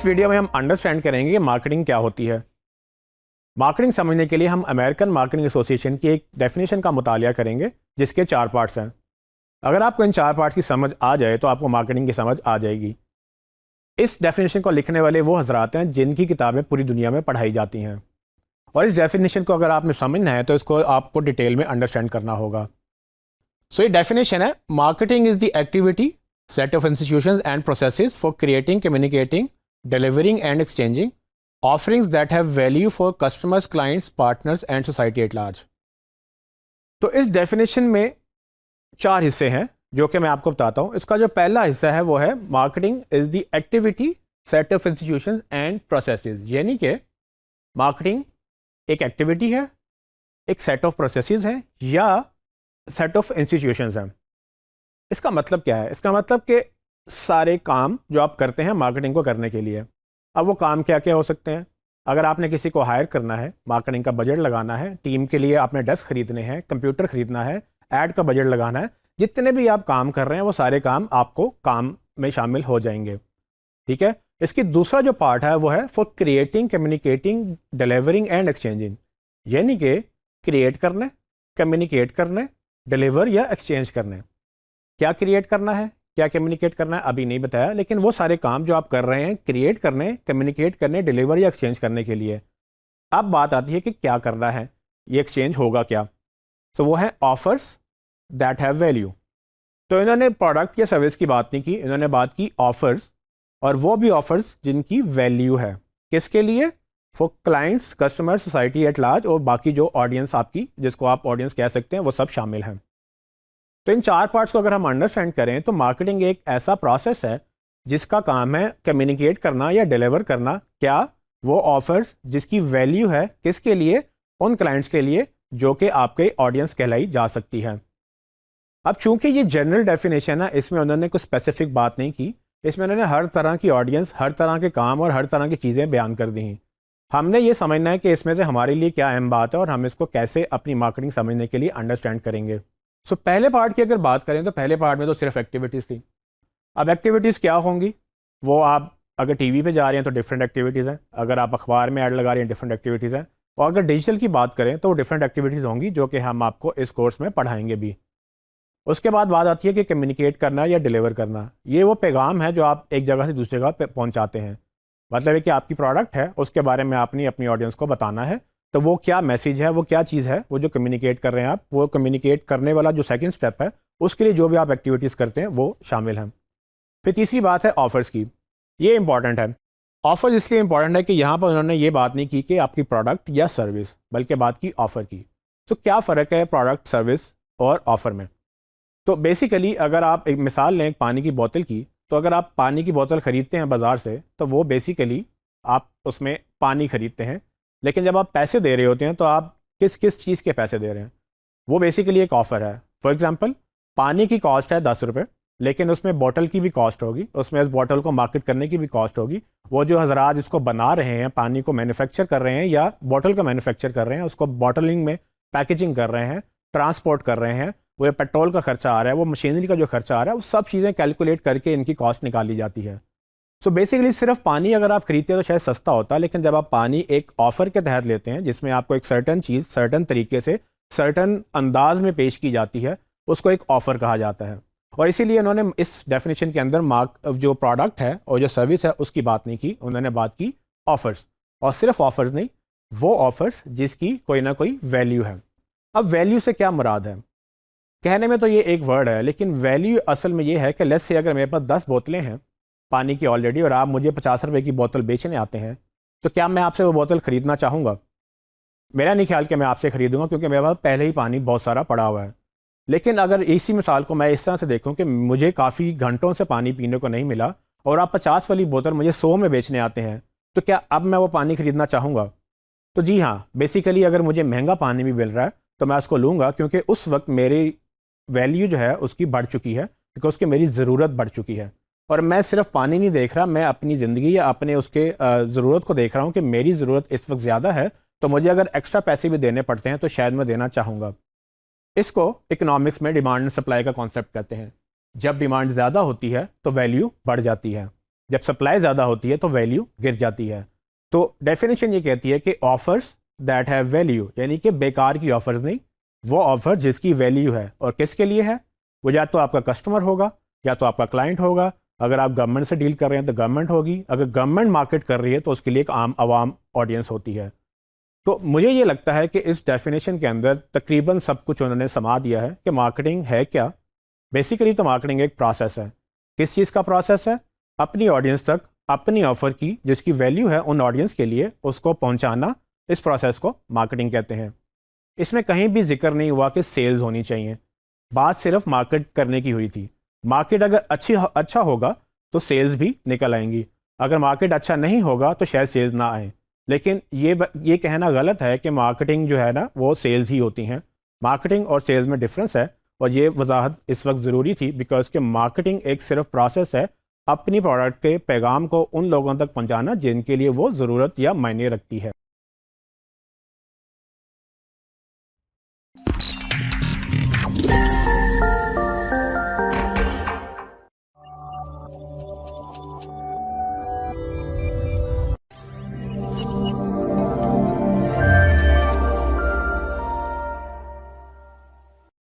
इस वीडियो में हम अंडरस्टैंड करेंगे कि मार्केटिंग क्या होती है। मार्केटिंग समझने के लिए हम अमेरिकन मार्केटिंग एसोसिएशन की एक डेफिनेशन का मुतालिया करेंगे जिसके 4 पार्ट्स हैं। अगर आपको इन 4 पार्ट्स की समझ आ जाए तो आपको मार्केटिंग की समझ आ जाएगी। इस डेफिनेशन को लिखने वाले वो हजरात हैं जिनकी किताबें पूरी दुनिया में पढ़ाई जाती हैं, और इस डेफिनेशन को अगर आपने समझना है तो इसको आपको डिटेल में अंडरस्टैंड करना होगा। सो ये डेफिनेशन है, marketing is the activity set of institutions and processes for creating, communicating, delivering and exchanging offerings that have value for customers, clients, partners and society at large। तो इस डेफिनेशन में 4 हिस्से हैं जो कि मैं आपको बताता हूं। इसका जो पहला हिस्सा है वो है marketing is the activity set of institutions and processes, यानी कि मार्केटिंग एक एक्टिविटी है, एक सेट ऑफ प्रोसेसेस है या सेट ऑफ इंस्टीट्यूशंस हैं। इसका मतलब क्या है? इसका मतलब कि सारे काम जो आप करते हैं मार्केटिंग को करने के लिए। अब वो काम क्या क्या हो सकते हैं? अगर आपने किसी को हायर करना है, मार्केटिंग का बजट लगाना है, टीम के लिए आपने डेस्क खरीदने हैं, कंप्यूटर खरीदना है, ऐड का बजट लगाना है, जितने भी आप काम कर रहे हैं वो सारे काम आपको काम में शामिल हो जाएंगे। ठीक है। इसकी दूसरा जो पार्ट है वो है for creating, communicating, delivering and exchanging, यानी कि क्रिएट करने, कम्युनिकेट करने, डिलीवर या एक्सचेंज करने। क्या क्रिएट करना है, क्या कम्युनिकेट करना है अभी नहीं बताया, लेकिन वो सारे काम जो आप कर रहे हैं क्रिएट करने, कम्युनिकेट करने, डिलीवर या एक्सचेंज करने के लिए। अब बात आती है कि क्या करना है, ये एक्सचेंज होगा क्या। सो वो है ऑफर्स दैट हैव वैल्यू। तो इन्होंने प्रोडक्ट या सर्विस की बात नहीं की, इन्होंने बात की ऑफर्स, और वो भी ऑफर्स जिनकी वैल्यू है। किसके लिए? For clients, customer, society at large, और बाकी जो ऑडियंस आपकी, जिसको आप ऑडियंस कह सकते हैं, वो सब शामिल हैं। तो इन 4 पार्ट्स को अगर हम अंडरस्टैंड करें तो मार्केटिंग एक ऐसा प्रोसेस है जिसका काम है कम्युनिकेट करना या डिलीवर करना। क्या? वो ऑफर्स जिसकी वैल्यू है, किसके लिए? उन क्लाइंट्स के लिए जो कि आपके ऑडियंस कहलाई जा सकती है। अब चूंकि ये जनरल डेफिनेशन है, इसमें उन्होंने कुछ स्पेसिफिक बात नहीं की, इसमें उन्होंने हर तरह की ऑडियंस, हर तरह के काम और हर तरह की चीज़ें बयान कर दी हैं। हमने ये समझना है कि इसमें से हमारे लिए क्या अहम बात है और हम इसको कैसे अपनी मार्केटिंग समझने के लिए अंडरस्टैंड करेंगे। सो पहले पार्ट की अगर बात करें तो पहले पार्ट में तो सिर्फ एक्टिविटीज़ थी। अब एक्टिविटीज़ क्या होंगी? वो आप अगर टीवी पे जा रहे हैं तो डिफरेंट एक्टिविटीज़ हैं, अगर आप अखबार में ऐड लगा रहे हैं डिफरेंट एक्टिविटीज़ हैं, और अगर डिजिटल की बात करें तो डिफरेंट एक्टिविटीज़ होंगी जो कि हम आपको इस कोर्स में पढ़ाएंगे भी। उसके बाद बात आती है कि कम्युनिकेट करना या डिलीवर करना। ये वो पैगाम है जो आप एक जगह से दूसरी जगह पहुँचाते हैं। मतलब है कि आपकी प्रोडक्ट है, उसके बारे में आपने अपनी ऑडियंस को बताना है, तो वो क्या मैसेज है, वो क्या चीज़ है, वो जो कम्युनिकेट कर रहे हैं आप, वो कम्युनिकेट करने वाला जो सेकंड स्टेप है उसके लिए जो भी आप एक्टिविटीज़ करते हैं वो शामिल हैं। फिर तीसरी बात है ऑफ़र्स की। ये इंपॉर्टेंट है। ऑफ़र्स इसलिए इंपॉर्टेंट है कि यहाँ पर उन्होंने ये बात नहीं की कि आपकी प्रोडक्ट या सर्विस, बल्कि बात की ऑफ़र की। तो क्या फ़र्क है प्रोडक्ट, सर्विस और ऑफ़र में? तो बेसिकली अगर आप एक मिसाल लें पानी की बोतल की, तो अगर आप पानी की बोतल ख़रीदते हैं बाज़ार से तो वो बेसिकली आप उसमें पानी ख़रीदते हैं, लेकिन जब आप पैसे दे रहे होते हैं तो आप किस किस चीज़ के पैसे दे रहे हैं? वो बेसिकली एक ऑफ़र है। फॉर एग्जांपल, पानी की कॉस्ट है 10 रुपये, लेकिन उसमें बॉटल की भी कॉस्ट होगी, उसमें इस बॉटल को मार्केट करने की भी कॉस्ट होगी। वो जो हज़रात इसको बना रहे हैं, पानी को मैन्युफैक्चर कर रहे हैं या बॉटल को मैन्युफैक्चर कर रहे हैं, उसको बॉटलिंग में पैकेजिंग कर रहे हैं, ट्रांसपोर्ट कर रहे हैं, वो पेट्रोल का खर्चा आ रहा है, वो मशीनरी का जो खर्चा आ रहा है, वो सब चीज़ें कैलकुलेट करके इनकी कॉस्ट निकाली जाती है। सो बेसिकली सिर्फ पानी अगर आप खरीदते हैं तो शायद सस्ता होता है, लेकिन जब आप पानी एक ऑफ़र के तहत लेते हैं जिसमें आपको एक सर्टन चीज़ सर्टन तरीके से सर्टन अंदाज में पेश की जाती है, उसको एक ऑफ़र कहा जाता है। और इसीलिए उन्होंने इस डेफिनेशन के अंदर जो प्रोडक्ट है और जो सर्विस है उसकी बात नहीं की, उन्होंने बात की ऑफ़र्स। और सिर्फ ऑफ़र्स नहीं, वो ऑफ़र्स जिसकी कोई ना कोई वैल्यू है। अब वैल्यू से क्या मुराद है? कहने में तो ये एक वर्ड है, लेकिन वैल्यू असल में ये है कि लेट्स से अगर मेरे पास 10 बोतलें हैं पानी की ऑलरेडी, और आप मुझे 50 रुपये की बोतल बेचने आते हैं, तो क्या मैं आपसे वो बोतल ख़रीदना चाहूँगा? मेरा नहीं ख्याल कि मैं आपसे ख़रीदूँगा, क्योंकि मेरे पास पहले ही पानी बहुत सारा पड़ा हुआ है। लेकिन अगर इसी मिसाल को मैं इस तरह से देखूँ कि मुझे काफ़ी घंटों से पानी पीने को नहीं मिला और आप 50 वाली बोतल मुझे 100 में बेचने आते हैं, तो क्या अब मैं वो पानी ख़रीदना चाहूँगा? तो जी हाँ, बेसिकली अगर मुझे महंगा पानी भी मिल रहा है तो मैं उसको लूँगा, क्योंकि उस वक्त मेरी वैल्यू जो है उसकी बढ़ चुकी है, बिकॉज उसकी मेरी ज़रूरत बढ़ चुकी है। और मैं सिर्फ पानी नहीं देख रहा, मैं अपनी ज़िंदगी या अपने उसके ज़रूरत को देख रहा हूँ कि मेरी ज़रूरत इस वक्त ज़्यादा है, तो मुझे अगर एक्स्ट्रा पैसे भी देने पड़ते हैं तो शायद मैं देना चाहूँगा। इसको इकोनॉमिक्स में डिमांड एंड सप्लाई का कॉन्सेप्ट कहते हैं। जब डिमांड ज़्यादा होती है तो वैल्यू बढ़ जाती है, जब सप्लाई ज़्यादा होती है तो वैल्यू गिर जाती है। तो डेफिनेशन ये कहती है कि ऑफर्स दैट हैव वैल्यू, यानी कि बेकार की ऑफर्स नहीं, वो ऑफर जिसकी वैल्यू है। और किसके लिए है? वो या तो आपका कस्टमर होगा या तो आपका क्लाइंट होगा। अगर आप गवर्नमेंट से डील कर रहे हैं तो गवर्नमेंट होगी, अगर गवर्नमेंट मार्केट कर रही है तो उसके लिए एक आम आवाम ऑडियंस होती है। तो मुझे ये लगता है कि इस डेफिनेशन के अंदर तकरीबन सब कुछ उन्होंने समा दिया है कि मार्केटिंग है क्या। बेसिकली तो मार्केटिंग एक प्रोसेस है। किस चीज़ का प्रोसेस है? अपनी ऑडियंस तक अपनी ऑफ़र की जिसकी वैल्यू है उन ऑडियंस के लिए उसको पहुंचाना, इस प्रोसेस को मार्केटिंग कहते हैं। इसमें कहीं भी जिक्र नहीं हुआ कि सेल्स होनी चाहिए, बात सिर्फ मार्केट करने की हुई थी। मार्केट अगर अच्छा होगा तो सेल्स भी निकल आएंगी, अगर मार्केट अच्छा नहीं होगा तो शायद सेल्स ना आए। लेकिन ये कहना गलत है कि मार्केटिंग जो है ना वो सेल्स ही होती हैं। मार्केटिंग और सेल्स में डिफरेंस है, और ये वजाहत इस वक्त ज़रूरी थी बिकॉज कि मार्केटिंग एक सिर्फ प्रोसेस है अपनी प्रोडक्ट के पैगाम को उन लोगों तक पहुंचाना जिनके लिए वो ज़रूरत या मायने रखती है।